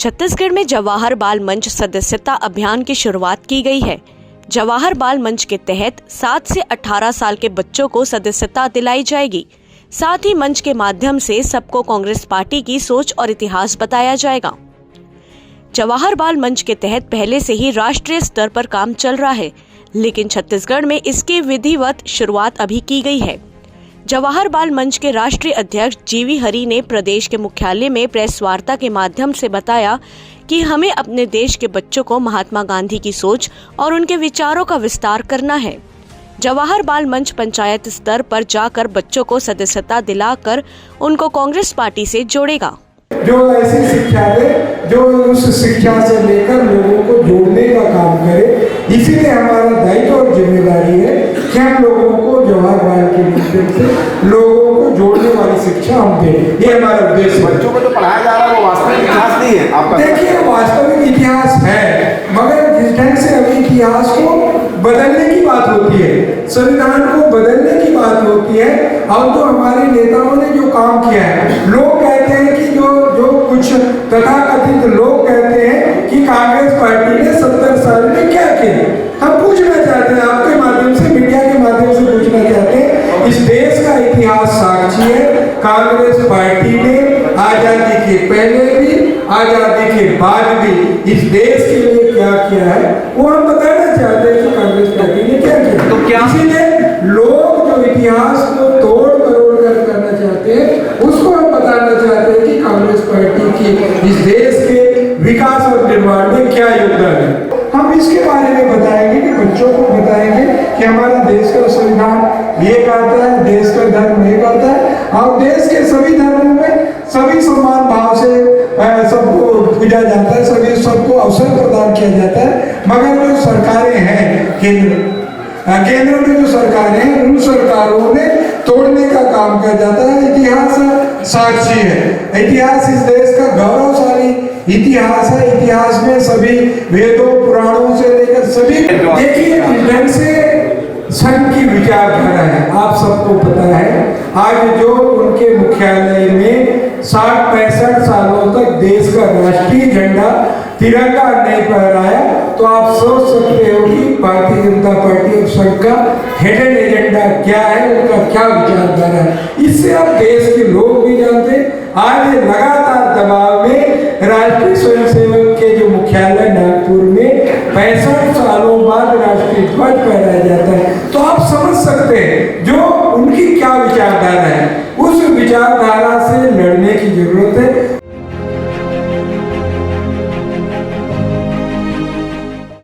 छत्तीसगढ़ में जवाहर बाल मंच सदस्यता अभियान की शुरुआत की गई है। जवाहर बाल मंच के तहत 7 से 18 साल के बच्चों को सदस्यता दिलाई जाएगी। साथ ही मंच के माध्यम से सबको कांग्रेस पार्टी की सोच और इतिहास बताया जाएगा। जवाहर बाल मंच के तहत पहले से ही राष्ट्रीय स्तर पर काम चल रहा है, लेकिन छत्तीसगढ़ में इसकी विधिवत शुरुआत अभी की गई है। जवाहर बाल मंच के राष्ट्रीय अध्यक्ष जीवी हरी ने प्रदेश के मुख्यालय में प्रेस वार्ता के माध्यम से बताया कि हमें अपने देश के बच्चों को महात्मा गांधी की सोच और उनके विचारों का विस्तार करना है। जवाहर बाल मंच पंचायत स्तर पर जाकर बच्चों को सदस्यता दिलाकर उनको कांग्रेस पार्टी से जोड़ेगा। जो ऐसी शिक्षा दे जो उस शिक्षा से लेकर लोगों को जोड़ने का काम करे, इसीलिए हमारा दायित्व और जिम्मेदारी है कि हम लोगों को जवाहर बाल के माध्यम से लोगों को जोड़ने वाली शिक्षा हम दें। ये हमारा उद्देश्य है। बच्चों को जो पढ़ाया जा रहा है वो वास्तविक इतिहास नहीं है आपका। देखिए, वास्तविक इतिहास है, मगर जिस ढंग से अभी इतिहास को बदलने की बात होती है, संविधान को बदलने की बात होती है, और जो हमारे नेताओं ने जो काम किया है, लोग कहते हैं कि जो कुछ तथाकथित लोग कहते हैं कि कांग्रेस पार्टी ने 70 साल में क्या किया। हम पूछना चाहते हैं, आपके माध्यम से, मीडिया के माध्यम से पूछना चाहते हैं, इस देश का इतिहास साक्षी है, कांग्रेस पार्टी ने आजादी के पहले भी आजादी के बाद भी इस देश के लिए क्या किया है वो हम बताना चाहते हैं कि कांग्रेस पार्टी ने क्या किया। तो क्या इसीलिए लोग जो इतिहास को तोड़ मरोड़ कर करना चाहते हैं, उसको हम बताना चाहते हैं कि कांग्रेस पार्टी की इस देश के विकास और निर्माण में क्या योगदान है। हम इसके बारे में बताएंगे कि बच्चों को बताएंगे कि हमारा देश का संविधान ये कहता है, देश का धर्म ये कहता है, और देश के सभी धर्मों में सभी समान भाव से सबको पूजा जाता है, सभी सबको अवसर प्रदान किया जाता है। मगर जो सरकारें हैं केंद्र में जो सरकारें हैं, उन सरकारों ने तोड़ने का काम किया जाता है। इतिहास साक्षी है, इतिहास इस देश का गौरवशाली इतिहास है। इतिहास में सभी वेदों पुराणों से लेकर सभी, देखिए इस ढंग से संघ की विचारधारा है, आप सबको पता है। आज जो उनके मुख्यालय में 60-65 सालों तक देश का राष्ट्रीय झंडा तिरंगा नहीं फहराया, तो आप सोच सकते हो कि भारतीय जनता पार्टी और संघ का हिडन एजेंडा क्या है, उनका क्या विचारधारा है। इससे अब देश के लोग भी जानते हैं। आज लगातार दबाव में राष्ट्रीय स्वयंसेवक के जो मुख्यालय नागपुर में 65 सालों बाद राष्ट्रीय ध्वज फहराया जाता है, तो आप समझ सकते हैं जो उनकी क्या विचारधारा है। उस विचारधारा से